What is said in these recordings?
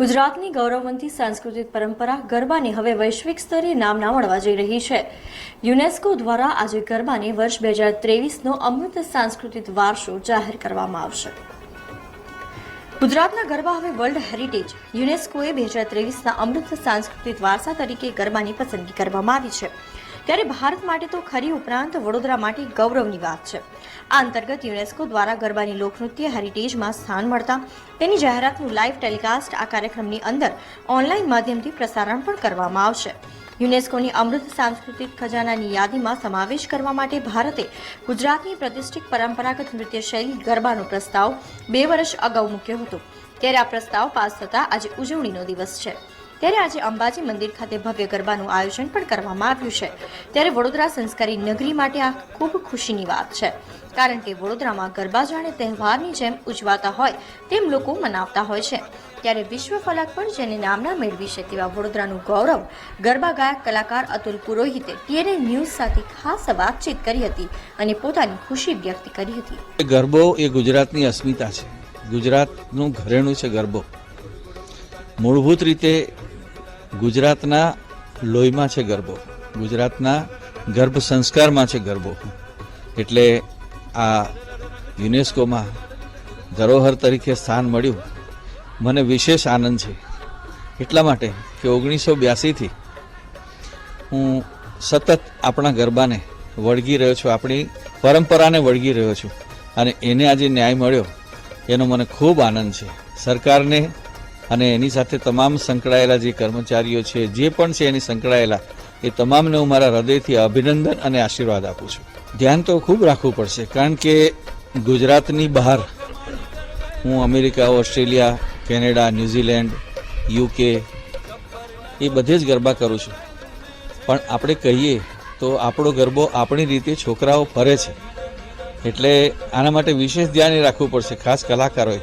ગુજરાતની ગૌરવવંતી સાંસ્કૃતિક પરંપરા ગરબાને હવે વૈશ્વિક સ્તરે નામના મળવા જઈ રહી છે। યુનેસ્કો દ્વારા આજે ગરબાને વર્ષ 2023નો અમૃત સાંસ્કૃતિક વારસો જાહેર કરવામાં આવશે। ગુજરાતના ગરબા હવે વર્લ્ડ હેરિટેજ યુનેસ્કોએ 2023ના અમૃત સાંસ્કૃતિક વારસા તરીકે ગરબાની પસંદગી કરવામાં આવી છે। ત્યારે ભારત માટે તો ખરી ઉપરાંત વડોદરા માટે ગૌરવની વાત છે। આ અંતર્ગત યુનેસ્કો દ્વારા ગરબાની લોકનૃત્ય હેરિટેજમાં સ્થાન મળતા તેની જાહેરાતનું લાઈવ ટેલિકાસ્ટ આ કાર્યક્રમની અંદર ઓનલાઈન માધ્યમથી પ્રસારણ પણ કરવામાં આવશે। યુનેસ્કોની અમૃત સાંસ્કૃતિક ખજાનાની યાદીમાં સમાવેશ કરવા માટે ભારતે ગુજરાતની પ્રતિષ્ઠિત પરંપરાગત નૃત્ય શૈલી ગરબાનો પ્રસ્તાવ 2 વર્ષ અગાઉ મૂક્યો હતો। ત્યારે આ પ્રસ્તાવ પાસ થતા આજે ઉજવણીનો દિવસ છે। ત્યારે આજે અંબાજી મંદિર ખાતે ભવ્ય ગરબાનું આયોજન પણ કરવામાં આવ્યું છે। ત્યારે વડોદરા સંસ્કારી નગરી માટે આ ખૂબ ખુશીની વાત છે, કારણ કે વડોદરામાં ગરબા જાણે તહેવારની જેમ ઉજવાતા હોય તેમ લોકો મનાવતા હોય છે। ત્યારે વિશ્વ ફલક પર જેને નામના મેળવી છે તેવા વડોદરાનું ગૌરવ ગરબા ગાયક કલાકાર અતુલ પુરોહિતે TNA ન્યૂઝ સાથે ખાસ વાતચીત કરી હતી અને પોતાની ખુશી વ્યક્ત કરી હતી। ગરબો એ ગુજરાતની અસ્મિતા છે, ગુજરાતનું ઘરેણું છે ગરબો। મૂળભૂત રીતે ગુજરાતના લોહીમાં છે ગરબો, ગુજરાતના ગર્ભ સંસ્કારમાં છે ગરબો। એટલે આ યુનેસ્કોમાં ધરોહર તરીકે સ્થાન મળ્યું મને વિશેષ આનંદ છે। એટલા માટે કે 1982થી હું સતત આપણા ગરબાને વળગી રહ્યો છું, આપણી પરંપરાને વળગી રહ્યો છું અને એને આજે ન્યાય મળ્યો એનો મને ખૂબ આનંદ છે। સરકારને અને એની સાથે તમામ સંકળાયેલા જે કર્મચારીઓ છે, જે પણ છે એની સંકળાયેલા, એ તમામને હું મારા હૃદયથી અભિનંદન અને આશીર્વાદ આપું છું। ધ્યાન તો ખૂબ રાખવું પડશે, કારણ કે ગુજરાતની બહાર હું America, Australia, Canada, New Zealand, UK એ બધે જ ગરબા કરું છું, પણ આપણે કહીએ તો આપણો ગરબો આપણી રીતે છોકરાઓ ફરે છે। એટલે આના માટે વિશેષ ધ્યાન એ રાખવું પડશે, ખાસ કલાકારોએ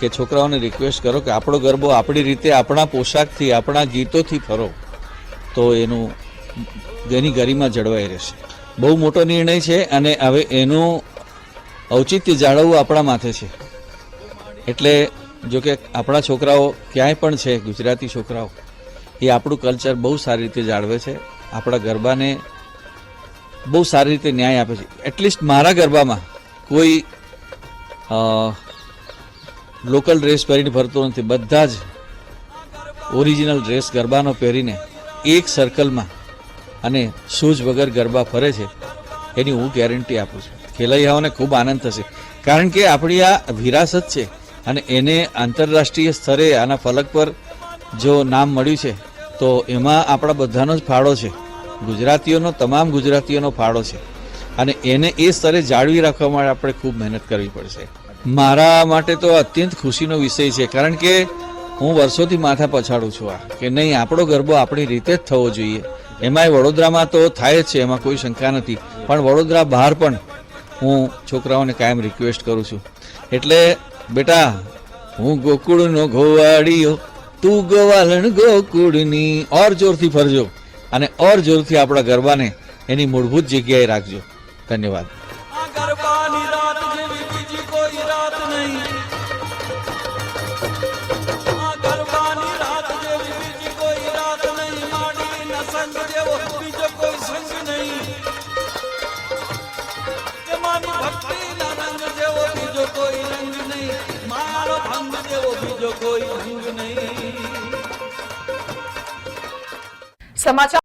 કે છોકરાઓને રિક્વેસ્ટ કરો કે આપણો ગરબો આપણી રીતે, આપણા પોશાકથી, આપણા ગીતોથી ફરો, તો એની ગરિમા જળવાઈ રહેશે। બહુ મોટો નિર્ણય છે અને હવે એનું ઔચિત્ય જાળવવું આપણા માથે છે। એટલે જો કે આપણા છોકરાઓ ક્યાંય પણ છે, ગુજરાતી છોકરાઓ એ આપણું કલ્ચર બહુ સારી રીતે જાળવે છે, આપણા ગરબાને બહુ સારી રીતે ન્યાય આપે છે। એટલીસ્ટ મારા ગરબામાં કોઈ લોકલ ડ્રેસ પહેરીને ફરતો નથી, બધા જ ઓરિજિનલ ડ્રેસ ગરબાનો પહેરીને એક સર્કલમાં અને શૂઝ વગર ગરબા ફરે છે, એની હું ગેરંટી આપું છું। ખેલૈયાઓને ખૂબ આનંદ થશે, કારણ કે આપણી આ વિરાસત છે અને એને આંતરરાષ્ટ્રીય સ્તરે આના ફલક પર જો નામ મળ્યું છે તો એમાં આપણા બધાનો જ ફાળો છે, ગુજરાતીઓનો, તમામ ગુજરાતીઓનો ફાળો છે અને એને એ સ્તરે જાળવી રાખવા માટે આપણે ખૂબ મહેનત કરવી પડશે। મારા માટે તો અત્યંત ખુશીનો વિષય છે, કારણ કે હું વર્ષોથી માથા પછાડું છું આ કે નહીં, આપણો ગરબો આપણી રીતે જ થવો જોઈએ। એમાંય વડોદરામાં તો થાય જ છે, એમાં કોઈ શંકા નથી, પણ વડોદરા બહાર પણ હું છોકરાઓને કાયમ રિક્વેસ્ટ કરું છું। એટલે બેટા, હું ગોકુળનો ગોવાળીયો, તું ગોવાલણ ગોકુળની, ઓર જોરથી ફરજો અને ઓર જોરથી આપણા ગરબાને એની મૂળભૂત જગ્યાએ રાખજો। ધન્યવાદ। સમાચાર